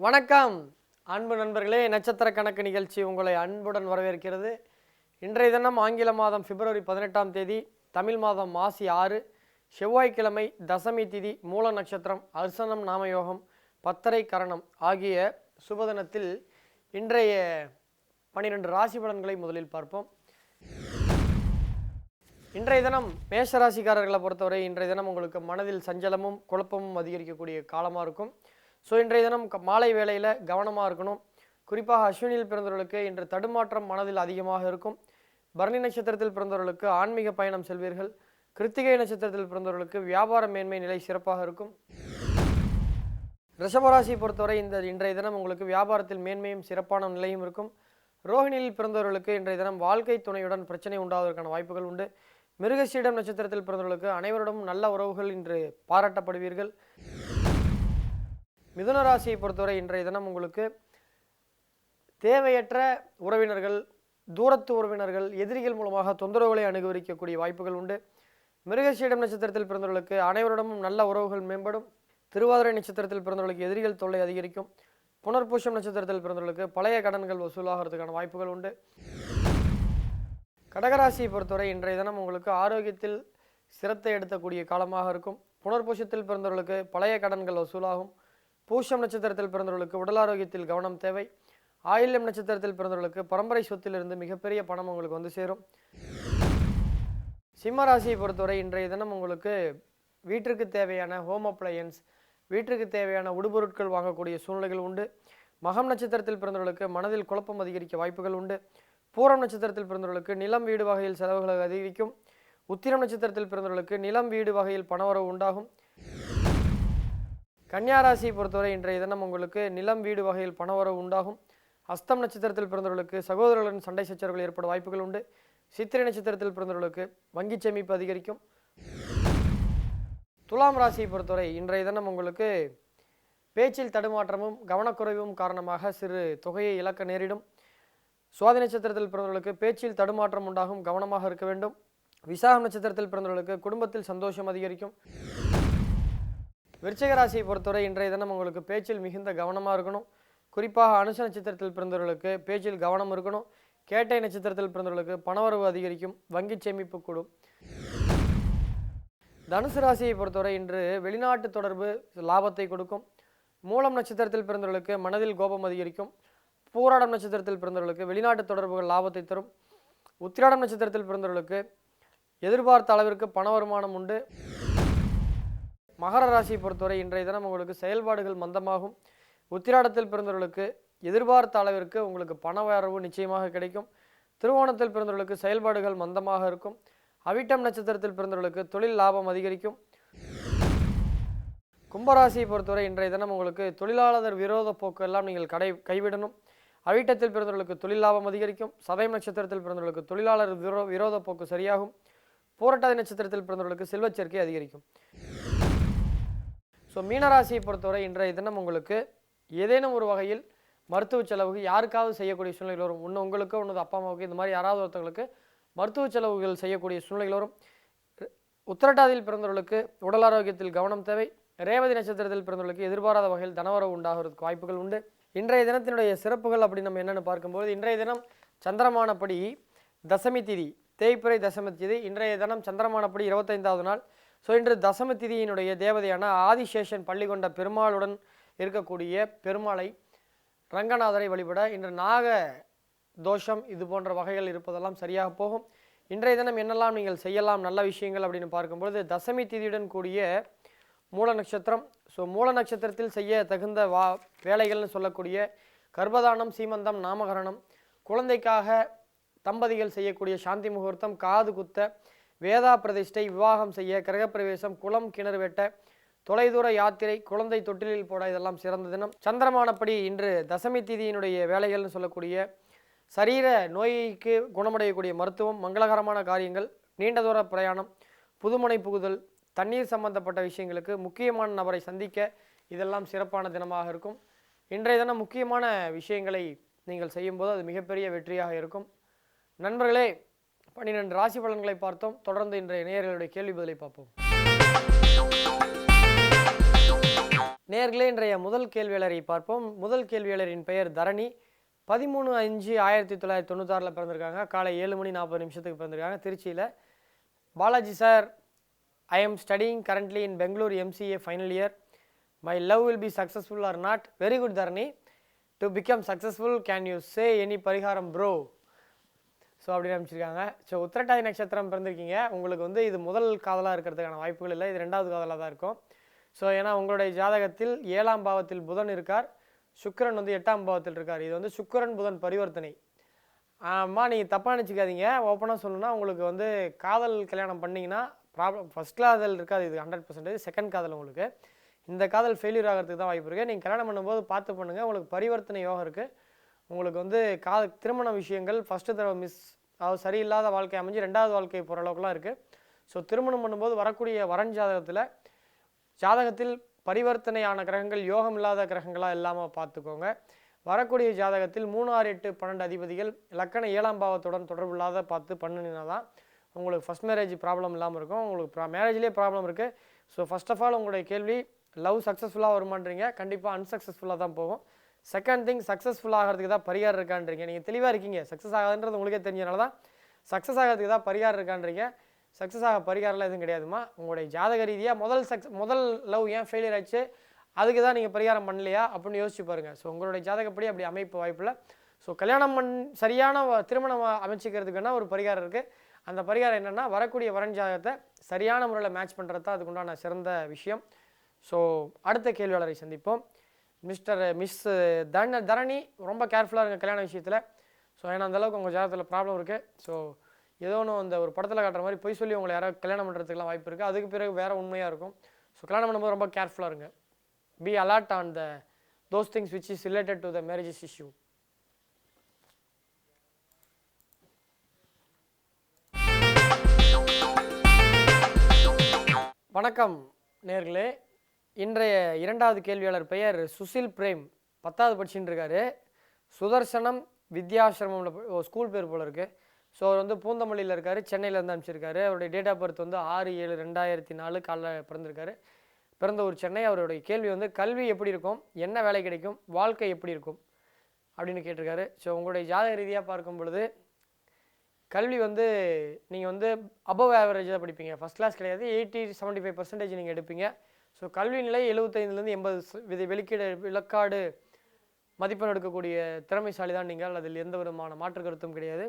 வணக்கம் அன்பு நண்பர்களே, நட்சத்திர கணக்கு நிகழ்ச்சி உங்களை அன்புடன் வரவேற்கிறது. இன்றைய தினம் ஆங்கில மாதம் பிப்ரவரி 18ஆம் தேதி, தமிழ் மாதம் மாசி 6, செவ்வாய்க்கிழமை, தசமி திதி, மூல நட்சத்திரம், அர்சனம் நாமயோகம், பத்தரை கரணம் ஆகிய சுபதினத்தில் இன்றைய 12 ராசி பலன்களை முதலில் பார்ப்போம். இன்றைய தினம் மேஷராசிக்காரர்களை பொறுத்தவரை இன்றைய தினம் உங்களுக்கு மனதில் சஞ்சலமும் குழப்பமும் அதிகரிக்கக்கூடிய காலமாக இருக்கும். ஸோ இன்றைய தினம் மாலை வேளையில் கவனமாக இருக்கணும். குறிப்பாக அஸ்வினியில் பிறந்தவர்களுக்கு இன்று தடுமாற்றம் மனதில் அதிகமாக இருக்கும். பரணி நட்சத்திரத்தில் பிறந்தவர்களுக்கு ஆன்மீக பயணம் செல்வீர்கள். கிருத்திகை நட்சத்திரத்தில் பிறந்தவர்களுக்கு வியாபார மேன்மை நிலை சிறப்பாக இருக்கும். ரிஷபராசியை பொறுத்தவரை இன்றைய தினம் உங்களுக்கு வியாபாரத்தில் மேன்மையும் சிறப்பான நிலையும் இருக்கும். ரோஹிணியில் பிறந்தவர்களுக்கு இன்றைய தினம் வாழ்க்கை துணையுடன் பிரச்சனை உண்டாவதற்கான வாய்ப்புகள் உண்டு. மிருகசீடம் நட்சத்திரத்தில் பிறந்தவர்களுக்கு அனைவரிடமும் நல்ல உறவுகள் இன்று பாராட்டப்படுவீர்கள். மிதுன ராசியை பொறுத்தவரை இன்றைய தினம் உங்களுக்கு தேவையற்ற உறவினர்கள், தூரத்து உறவினர்கள், எதிரிகள் மூலமாக தொந்தரவுகளை அனுபவிக்கக்கூடிய வாய்ப்புகள் உண்டு. மிருகசீடம் நட்சத்திரத்தில் பிறந்தவர்களுக்கு அனைவரிடமும் நல்ல உறவுகள் மேம்படும். திருவாதிரை நட்சத்திரத்தில் பிறந்தவர்களுக்கு எதிரிகள் தொல்லை அதிகரிக்கும். புனர்பூசம் நட்சத்திரத்தில் பிறந்தவர்களுக்கு பழைய கடன்கள் வசூலாகிறதுக்கான வாய்ப்புகள் உண்டு. கடகராசியை பொறுத்தவரை இன்றைய தினம் உங்களுக்கு ஆரோக்கியத்தில் சிரத்தை எடுக்கக்கூடிய காலமாக இருக்கும். புனர்பூசத்தில் பிறந்தவர்களுக்கு பழைய கடன்கள் வசூலாகும். பூஷம் நட்சத்திரத்தில் பிறந்தவர்களுக்கு உடல் ஆரோக்கியத்தில் கவனம் தேவை. ஆயில்யம் நட்சத்திரத்தில் பிறந்தவர்களுக்கு பரம்பரை சொத்திலிருந்து மிகப்பெரிய பணம் உங்களுக்கு வந்து சேரும். சிம்ம ராசியை பொறுத்தவரை இன்றைய தினம் உங்களுக்கு வீட்டிற்கு தேவையான ஹோம் அப்ளையன்ஸ், வீட்டிற்கு தேவையான உடுபொருட்கள் வாங்கக்கூடிய சூழ்நிலைகள் உண்டு. மகம் நட்சத்திரத்தில் பிறந்தவர்களுக்கு மனதில் குழப்பம் அதிகரிக்க வாய்ப்புகள் உண்டு. பூரம் நட்சத்திரத்தில் பிறந்தவர்களுக்கு நிலம் வீடு வகையில் செலவுகள் அதிகரிக்கும். உத்திரம் நட்சத்திரத்தில் பிறந்தவர்களுக்கு நிலம் வீடு வகையில் பணவரவு உண்டாகும். கன்னியாராசியை பொறுத்தவரை இன்றைய தினம் உங்களுக்கு நிலம் வீடு வகையில் பணவரவு உண்டாகும். அஸ்தம் நட்சத்திரத்தில் பிறந்தவர்களுக்கு சகோதரர்களுடன் சண்டை சச்சரவுகள் ஏற்பட வாய்ப்புகள் உண்டு. சித்திரை நட்சத்திரத்தில் பிறந்தவர்களுக்கு வங்கி சேமிப்பு அதிகரிக்கும். துலாம் ராசியை பொறுத்தவரை இன்றைய தினம் உங்களுக்கு பேச்சில் தடுமாற்றமும் கவனக்குறைவும் காரணமாக சிறு தொகையை இழக்க நேரிடும். சுவாதி நட்சத்திரத்தில் பிறந்தவர்களுக்கு பேச்சில் தடுமாற்றம் உண்டாகும், கவனமாக இருக்க வேண்டும். விசாகம் நட்சத்திரத்தில் பிறந்தவர்களுக்கு குடும்பத்தில் சந்தோஷம் அதிகரிக்கும். விருச்சிக ராசியை பொறுத்தவரை இன்றைய தினம் உங்களுக்கு பேச்சில் மிகுந்த கவனமாக இருக்கணும். குறிப்பாக அனுச நட்சத்திரத்தில் பிறந்தவர்களுக்கு பேச்சில் கவனம் இருக்கணும். கேட்டை நட்சத்திரத்தில் பிறந்தவர்களுக்கு பணவரவு அதிகரிக்கும், வங்கி சேமிப்பு கூடும். தனுசு ராசியை பொறுத்தவரை இன்று வெளிநாட்டு தொடர்பு லாபத்தை கொடுக்கும். மூலம் நட்சத்திரத்தில் பிறந்தவர்களுக்கு மனதில் கோபம் அதிகரிக்கும். பூராடம் நட்சத்திரத்தில் பிறந்தவர்களுக்கு வெளிநாட்டு தொடர்புகள் லாபத்தை தரும். உத்திராடம் நட்சத்திரத்தில் பிறந்தவர்களுக்கு எதிர்பார்த்த அளவிற்கு பண வருமானம் உண்டு. மகர ராசியை பொறுத்தவரை இன்றைய தினம் உங்களுக்கு செயல்பாடுகள் மந்தமாகும். உத்திராடத்தில் பிறந்தவர்களுக்கு எதிர்பார்த்த அளவிற்கு உங்களுக்கு பண வரவு நிச்சயமாக கிடைக்கும். திருவோணத்தில் பிறந்தவர்களுக்கு செயல்பாடுகள் மந்தமாக இருக்கும். அவிட்டம் நட்சத்திரத்தில் பிறந்தவர்களுக்கு தொழில் லாபம் அதிகரிக்கும். கும்பராசியை பொறுத்தவரை இன்றைய தினம் உங்களுக்கு தொழிலாளர் விரோத போக்கு எல்லாம் நீங்கள் கைவிடணும். அவிட்டத்தில் பிறந்தவர்களுக்கு தொழில் லாபம் அதிகரிக்கும். சதயம் நட்சத்திரத்தில் பிறந்தவர்களுக்கு தொழிலாளர் விரோத போக்கு சரியாகும். பூரட்டாதி நட்சத்திரத்தில் பிறந்தவர்களுக்கு செல்வச் சேர்க்கை அதிகரிக்கும். ஸோ மீனராசியை பொறுத்தவரை இன்றைய தினம் உங்களுக்கு ஏதேனும் ஒரு வகையில் மருத்துவ செலவுக்கு யாருக்காவது செய்யக்கூடிய சூழ்நிலைகள் வரும். ஒன்று உங்களுக்கு, ஒன்று அப்பா அம்மாவுக்கு, இந்த மாதிரி யாராவது ஒருத்தவங்களுக்கு மருத்துவ செலவுகள் செய்யக்கூடிய சூழ்நிலைகள் வரும். உத்திரட்டாதியில் பிறந்தவர்களுக்கு உடல் ஆரோக்கியத்தில் கவனம் தேவை. ரேவதி நட்சத்திரத்தில் பிறந்தவர்களுக்கு எதிர்பாராத வகையில் தனவரவு உண்டாகிறதுக்கு வாய்ப்புகள் உண்டு. இன்றைய தினத்தினுடைய சிறப்புகள் அப்படின்னு நம்ம என்னென்னு பார்க்கும்போது, இன்றைய தினம் சந்திரமானப்படி தசமி திதி, தேய்பிறை தசமி திதி. இன்றைய தினம் சந்திரமானப்படி 25வது நாள். ஸோ இன்று தசம திதியினுடைய தேவதையான ஆதிசேஷன் பள்ளி கொண்ட பெருமாளுடன் இருக்கக்கூடிய பெருமாளை, ரங்கநாதரை வழிபட இன்று நாக தோஷம் இது போன்ற வகைகள் இருப்பதெல்லாம் சரியாக போகும். இன்றைய தினம் என்னெல்லாம் நீங்கள் செய்யலாம் நல்ல விஷயங்கள் அப்படின்னு பார்க்கும்பொழுது, தசமி திதியுடன் கூடிய மூல நட்சத்திரம். ஸோ மூல நட்சத்திரத்தில் செய்ய தகுந்த வேலைகள்னு சொல்லக்கூடிய கர்ப்பதானம், சீமந்தம், நாமகரணம், குழந்தைக்காக தம்பதிகள் செய்யக்கூடிய சாந்தி முகூர்த்தம், காது குத்த, வேதா பிரதிஷ்டை, விவாகம் செய்ய, கிரகப்பிரவேசம், குளம் கிணறு வெட்ட, தொலைதூர யாத்திரை, குழந்தை தொட்டிலில் போட இதெல்லாம் சிறந்த தினம். சந்திரமானப்படி இன்று தசமி திதியினுடைய வேலைகள்னு சொல்லக்கூடிய சரீர நோய்க்கு குணமடையக்கூடிய மருத்துவம், மங்களகரமான காரியங்கள், நீண்ட தூர பிரயாணம், புதுமனை புகுதல், தண்ணீர் சம்பந்தப்பட்ட விஷயங்களுக்கு முக்கியமான நபரை சந்திக்க இதெல்லாம் சிறப்பான தினமாக இருக்கும். இன்றைய தினம் முக்கியமான விஷயங்களை நீங்கள் செய்யும்போது அது மிகப்பெரிய வெற்றியாக இருக்கும். நண்பர்களே, 12 ராசி பலன்களை பார்த்தோம். தொடர்ந்து இன்றைய நேயர்களுடைய கேள்வி பதிலை பார்ப்போம். நேயர்களே, இன்றைய முதல் கேள்வியாளரை பார்ப்போம். முதல் கேள்வியாளரின் பெயர் தரணி. 13/5/1996 பிறந்திருக்காங்க. காலை 7:40 பிறந்திருக்காங்க, திருச்சியில். Balaji sir, I am studying currently in Bangalore MCA final year. My love will be successful or not? Very good Dharani. To become successful can you say any பரிகாரம் ப்ரோ? ஸோ அப்படின்னு அமைச்சிருக்காங்க. ஸோ உத்திரட்டாதி நட்சத்திரம் பிறந்திருக்கீங்க. உங்களுக்கு வந்து இது முதல் காதலாக இருக்கிறதுக்கான வாய்ப்புகள் இல்லை, இது 2வது காதலாக தான் இருக்கும். ஸோ ஏன்னா உங்களுடைய ஜாதகத்தில் 7ஆம் பாவத்தில் புதன் இருக்கார், சுக்கிரன் வந்து 8ஆம் பாவத்தில் இருக்கார். இது வந்து சுக்கிரன் புதன் பரிவர்த்தனை. நீங்கள் தப்பாக நினச்சிக்காதீங்க. ஓப்பனாக சொல்லணும்னா உங்களுக்கு வந்து காதல் கல்யாணம் பண்ணிங்கன்னா ப்ராப்ளம் ஃபஸ்ட் காதல் இருக்காது, இது 100%. செகண்ட் காதல் உங்களுக்கு இந்த காதல் ஃபெயிலியர் ஆகிறதுக்கு தான் வாய்ப்பு இருக்குது. நீங்கள் கல்யாணம் பண்ணும்போது பார்த்து பண்ணுங்கள். உங்களுக்கு பரிவர்த்தனை யோகம் இருக்குது. உங்களுக்கு வந்து திருமண விஷயங்கள் ஃபஸ்ட்டு தடவை அதாவது சரியில்லாத வாழ்க்கை அமைஞ்சு 2வது வாழ்க்கை போகிற அளவுக்குலாம் இருக்குது. ஸோ திருமணம் பண்ணும்போது வரக்கூடிய வரன் ஜாதகத்தில் பரிவர்த்தனையான கிரகங்கள் யோகம் இல்லாத கிரகங்களாக இல்லாமல் பார்த்துக்கோங்க. வரக்கூடிய ஜாதகத்தில் 3, 6, 8, 12 அதிபதிகள் லக்கண 7ஆம் பாவத்துடன் தொடர்பு இல்லாத பார்த்து பண்ணினா தான் உங்களுக்கு ஃபஸ்ட் மேரேஜ் ப்ராப்ளம் இல்லாமல் இருக்கும். உங்களுக்கு மேரேஜ்லேயே ப்ராப்ளம் இருக்குது. ஸோ ஃபஸ்ட் ஆஃப் ஆல் உங்களுடைய கேள்வி லவ் சக்ஸஸ்ஃபுல்லாக வருமானறீங்க, கண்டிப்பாக அன்சக்ஸஸ்ஃபுல்லாக தான் போகும். செகண்ட் திங், சக்ஸஸ்ஃபுல் ஆகிறதுக்கு தான் பரிகாரம் இருக்கான்றீங்க. நீங்கள் தெளிவாக இருக்கீங்க, சக்ஸஸ் ஆகாதுன்றது உங்களுக்கே தெரிஞ்சனால தான் சக்ஸஸ் ஆகிறதுக்கு தான் பரிகாரம் இருக்கான்றீங்க. சக்ஸஸ் ஆக பரிகாரம்லாம் எதுவும் கிடையாதுமா. உங்களுடைய ஜாதக ரீதியாக முதல் லவ் ஏன் ஃபெயிலியர் ஆச்சு, அதுக்கு தான் நீங்கள் பரிகாரம் பண்ணலையா அப்படின்னு யோசிச்சு பாருங்கள். ஸோ உங்களுடைய ஜாதகப்படி அப்படி அமைப்பு வாய்ப்பில்லை. ஸோ கல்யாணம் சரியான திருமணம் அமைச்சிக்கிறதுக்குன்னா ஒரு பரிகாரம் இருக்குது. அந்த பரிகாரம் என்னென்னா, வரக்கூடிய வரன் ஜாதகத்தை சரியான முறையில் மேட்ச் பண்ணுறது தான் அதுக்குண்டான சிறந்த விஷயம். ஸோ அடுத்த கேள்வியாளரை சந்திப்போம். மிஸ் தரணி, ரொம்ப கேர்ஃபுல்லாக இருங்க கல்யாண விஷயத்தில். ஸோ ஏன்னா அந்தளவுக்கு உங்கள் ஜாதகத்தில் ப்ராப்ளம் இருக்குது. ஸோ ஏதோ ஒன்று அந்த ஒரு படத்தில் காட்டுற மாதிரி பொய் சொல்லி உங்களை யாராவது கல்யாணம் பண்ணுறதுக்குலாம் வாய்ப்பு இருக்குது. அதுக்கு பிறகு வேறு உண்மையாக இருக்கும். ஸோ கல்யாணம் பண்ணும்போது ரொம்ப கேர்ஃபுல்லாக இருங்க. Be alert on those things which is related to the marriage issue. வணக்கம் நேயர்களே. இன்றைய 2வது கேள்வியாளர் பெயர் சுசில் பிரேம். 10வது படிச்சுட்டு இருக்காரு. சுதர்சனம் வித்யாசிரமம்ல ஸ்கூல் பேர் போல் இருக்குது. ஸோ அவர் வந்து பூந்தமல்லியில் இருக்கார், சென்னையிலேருந்து அனுப்பிச்சிருக்காரு. அவருடைய டேட் ஆஃப் பர்த் வந்து 6/7/2004 காலைல பிறந்திருக்காரு. பிறந்த ஒரு சென்னை. அவருடைய கேள்வி வந்து கல்வி எப்படி இருக்கும், என்ன வேலை கிடைக்கும், வாழ்க்கை எப்படி இருக்கும் அப்படின்னு கேட்டிருக்காரு. ஸோ உங்களுடைய ஜாதக ரீதியாக பார்க்கும் பொழுது கல்வி வந்து நீங்கள் வந்து அபவ் ஆவரேஜ் தான் படிப்பீங்க, ஃபஸ்ட் கிளாஸ் கிடையாது. 80-75% நீங்கள் எடுப்பீங்க. ஸோ கல்வி நிலை 75லேருந்து 80 விழுக்காடு மதிப்பெண் எடுக்கக்கூடிய திறமைசாலி தான் நீங்கள். அதில் எந்த விதமான மாற்று கருத்தும் கிடையாது.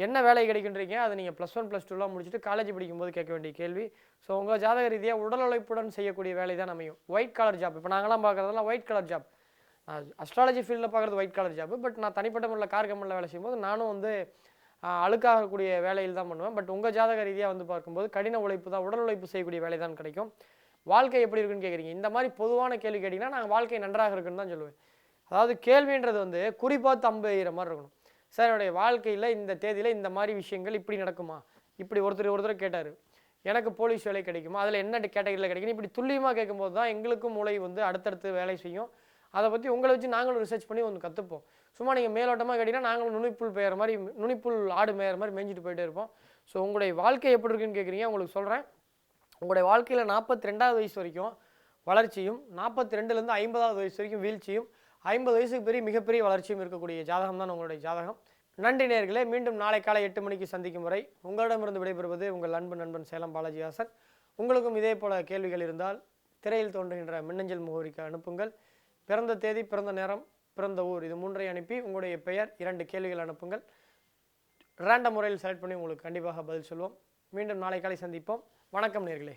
என்ன வேலை கிடைக்கின்றீங்க, அதை நீங்கள் +1 +2 முடிச்சுட்டு காலேஜ் படிக்கும்போது கேட்க வேண்டிய கேள்வி. ஸோ உங்கள் ஜாதக ரீதியாக உடல் உழைப்புடன் செய்யக்கூடிய வேலை தான் அமையும். White colour job. இப்போ நாங்களாம் பார்க்குறதெல்லாம் ஒயிட் கலர் ஜாப். அஸ்ட்ராலஜி ஃபீல்டில் பார்க்குறது ஒயிட் கலர் ஜாப். பட் நான் தனிப்பட்ட முறையில் கார் கம்பெனியில் வேலை செய்யும்போது நானும் வந்து அழுக்காகக்கூடிய வேலையில் தான் பண்ணுவேன். பட் உங்கள் ஜாதக ரீதியாக வந்து பார்க்கும்போது கடின உழைப்பு தான், உடல் உழைப்பு செய்யக்கூடிய வேலை தான் கிடைக்கும். வாழ்க்கை எப்படி இருக்குன்னு கேட்குறீங்க. இந்த மாதிரி பொதுவான கேள்வி கேட்டிங்கன்னா நாங்கள் வாழ்க்கை நன்றாக இருக்குன்னு தான் சொல்லுவேன். அதாவது கேள்வின்றது வந்து குறிப்பாக அம்பு எய்கிற மாதிரி இருக்கணும். சார் என்னுடைய வாழ்க்கையில் இந்த தேதியில் இந்த மாதிரி விஷயங்கள் இப்படி நடக்குமா, இப்படி ஒருத்தர் கேட்டார், எனக்கு போலீஸ் வேலை கிடைக்குமா, அதில் என்ன கேட்டகரியில் கிடைக்கும், இப்படி துல்லியமாக கேட்கும்போது தான் எங்களுக்கும் மூளை வந்து அடுத்தடுத்து வேலை செய்யும். அதை பற்றி உங்களை வச்சு நாங்களும் ரிசர்ச் பண்ணி ஒன்று கற்றுப்போம். சும்மா நீங்கள் மேலோட்டமாக கேட்டிங்கன்னா நாங்களும் நுனிப்புல் ஆடு மேயிற மாதிரி மேய்ஞ்சிட்டு போயிட்டே இருப்போம். ஸோ உங்களுடைய வாழ்க்கை எப்படி இருக்குன்னு கேட்குறீங்க. உங்களுக்கு சொல்கிறேன், உங்களுடைய வாழ்க்கையில் 42வது வயசு வரைக்கும் வளர்ச்சியும், 42லேருந்து 50வது வயசு வரைக்கும் வீழ்ச்சியும், 50 வயசுக்கு பெரிய மிகப்பெரிய வளர்ச்சியும் இருக்கக்கூடிய ஜாதகம் தான் உங்களுடைய ஜாதகம். நன்றி நேயர்களே. மீண்டும் நாளை காலை 8 மணிக்கு சந்திக்கும் வரை உங்களிடமிருந்து விடைபெறுவது உங்கள் அன்பு நண்பன் சேலம் பாலாஜி ஹாசன். உங்களுக்கும் இதே போல கேள்விகள் இருந்தால் திரையில் தோன்றுகின்ற மின்னஞ்சல் முகவரிக்கு அனுப்புங்கள். பிறந்த தேதி, பிறந்த நேரம், பிறந்த ஊர், இது 3ஐ அனுப்பி உங்களுடைய பெயர் 2 கேள்விகள் அனுப்புங்கள். ரேண்டம் முறையில் செலக்ட் பண்ணி உங்களுக்கு கண்டிப்பாக பதில் சொல்வோம். மீண்டும் நாளை காலை சந்திப்போம். வணக்கம் நேயர்களே.